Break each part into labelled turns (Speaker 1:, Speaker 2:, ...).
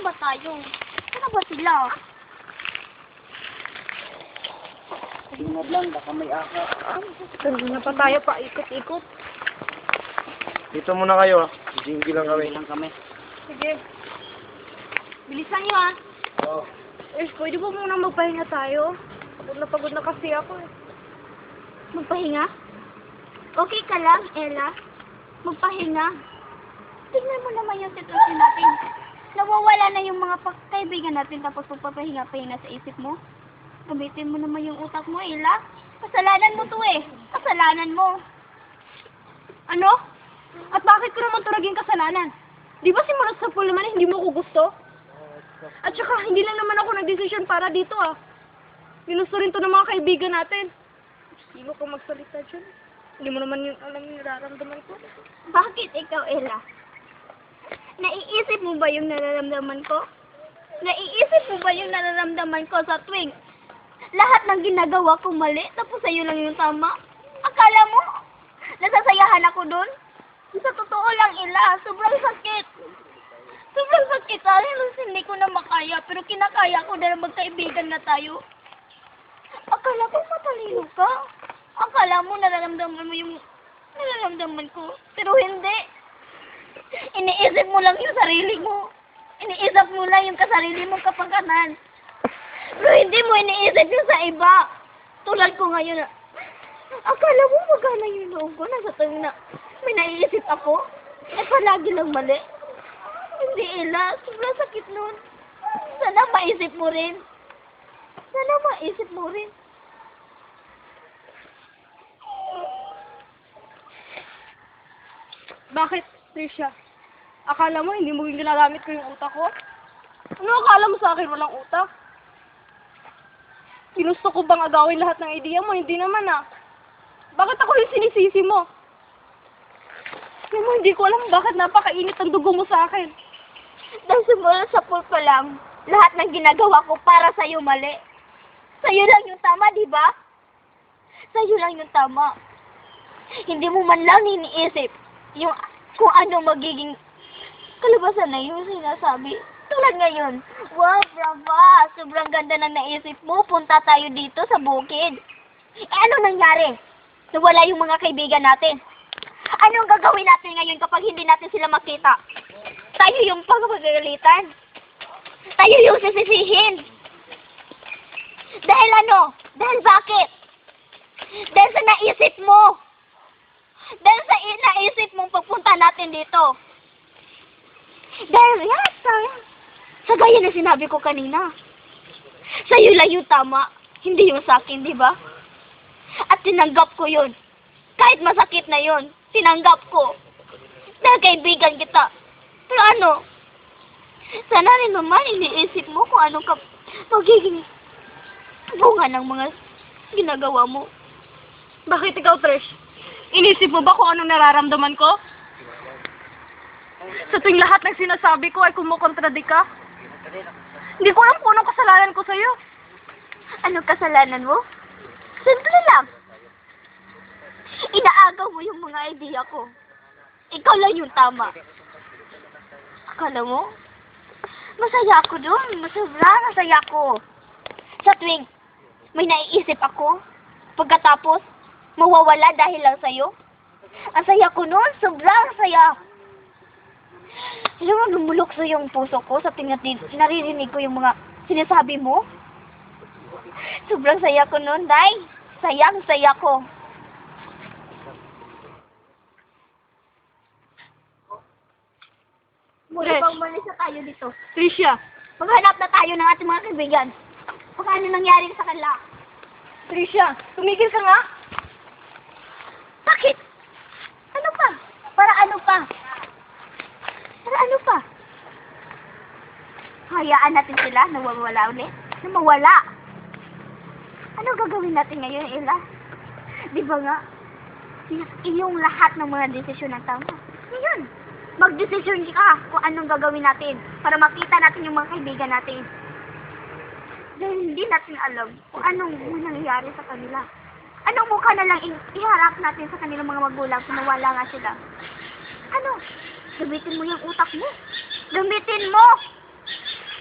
Speaker 1: ba tayo? Saan ba sila?
Speaker 2: Tingnan lang, baka may aka.
Speaker 1: Ganda na pa tayo pa ikot-ikot.
Speaker 3: Dito muna kayo, Jinky lang kami.
Speaker 2: Lang kami.
Speaker 1: Sige. Bilisan niyo ah.
Speaker 3: Oo.
Speaker 1: Pwede ba muna magpahinga tayo? Pagod na kasi ako eh. Magpahinga? Okay ka lang, Ella? Magpahinga? Tingnan mo naman yung sitwasyon natin. Nawawala na yung mga kaibigan natin tapos magpapahinga-pahinga sa isip mo. Gamitin mo naman yung utak mo, Ella. Kasalanan mo to eh. Kasalanan mo. Ano? At bakit ko naman to naging kasalanan? Di ba simulat sa pool naman hindi mo ko gusto? At saka hindi lang naman ako nagdesisyon para dito ah. Ginusto rin to ng mga kaibigan natin. Hindi mo ko magsalita dyan. Hindi mo naman yung alam yung nararamdaman ko. Bakit ikaw, Ella? Naiisip mo ba yung nararamdaman ko? Naiisip mo ba yung nararamdaman ko sa tuwing lahat ng ginagawa ko mali, tapos sa'yo lang yung tama? Akala mo, nasasayahan ako dun? Sa totoo lang, Ella, sobrang sakit. Sobrang sakit. Halos hindi ko na makaya, pero kinakaya ko dahil magkaibigan na tayo. Akala ko matalino ka. Akala mo nararamdaman mo yung nararamdaman ko, pero hindi. Iniisip mo lang yung sarili mo. Iniisip mo lang yung kasarili mong kapakanan. Pero hindi mo iniisip yung sa iba. Tulad ko ngayon. Akala mo magana yung loob ko. Nasa tuwing na may naiisip ako. Palagi lang mali. Hindi, Ella. Sobrang sakit nun. Sana maisip mo rin. Sana maisip mo rin. Bakit, Trisha? Akala mo hindi mo ginagamit ko yung utak ko? Ano akala mo sa akin walang utak? Ginusto ko bang agawin lahat ng ideya mo? Hindi naman ah. Bakit ako yung sinisisi mo? Alam mo, hindi ko alam bakit napakainit ang dugo mo sa akin. Dahil simula sa pool pa lang, lahat ng ginagawa ko para sa'yo mali. Sa'yo lang yung tama, di ba? Sa'yo lang yung tama. Hindi mo man lang iniisip yung kung ano magiging kalabasan na yung sinasabi. Tulad ngayon, wow, brava! Sobrang ganda na naisip mo. Punta tayo dito sa bukid. Ano nangyari? Nawala yung mga kaibigan natin. Anong gagawin natin ngayon kapag hindi natin sila makita? Tayo yung pagpagalitan. Tayo yung sisisihin. Dahil ano? Dahil bakit? Dahil sa naisip mo. Dahil sa naisip mong pagpunta natin dito. Dahil yan, sa gaya na sinabi ko kanina. Sa'yo lang yung tama, hindi yung sa akin, di ba? At tinanggap ko yun. Kahit masakit na yun, tinanggap ko. Dahil kaibigan kita. Pero ano, sana rin naman iniisip mo kung anong magiging bunga ng mga ginagawa mo. Bakit ikaw, Trish? Inisip mo ba kung anong nararamdaman ko? Sa tuwing lahat ng sinasabi ko ay kumukontradik ka? Hindi ko alam kung anong kasalanan ko sa'yo. Anong kasalanan mo? Simple lang. Inaagaw mo yung mga idea ko. Ikaw lang yung tama. Akala mo? Masaya ako doon. Sobrang masaya ako. Sa tuwing may naiisip ako, pagkatapos mawawala dahil lang sa'yo. Ang saya ko noon. Sobrang saya. Alam mo, lumulok sa yung puso ko sa naririnig ko yung mga sinasabi mo. Sobrang saya ko noon, Day. Sayang-saya ko. Muli pa umalis na tayo dito. Tricia, maghanap na tayo ng ating mga kaibigan. Kung ano nangyari sa kanila. Tricia, tumigil ka nga. Bakit? Ano pa? Para ano pa? Para ano pa? Hayaan natin sila na mawala ulit? Na mawala? Ano gagawin natin ngayon, Ella? Di ba nga? Iyong lahat ng mga desisyon ng tama. Ngayon, magdesisyon ka kung anong gagawin natin para makita natin yung mga kaibigan natin. Dahil hindi natin alam kung anong nangyayari sa kanila. Anong mukha na lang iharap natin sa kanilang mga magulang kung nawala nga sila? Ano? Gamitin mo yung utak mo. Gamitin mo!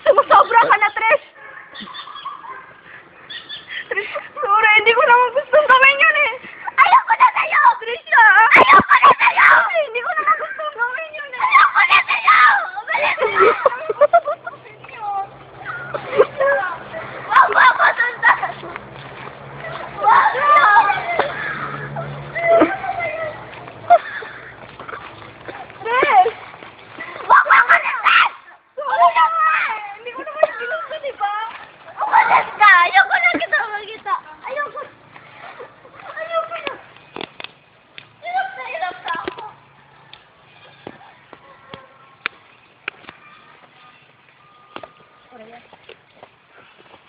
Speaker 1: Sumusobra ka na, Tres! Tres, sorry, hindi ko naman gustong gawin yun eh!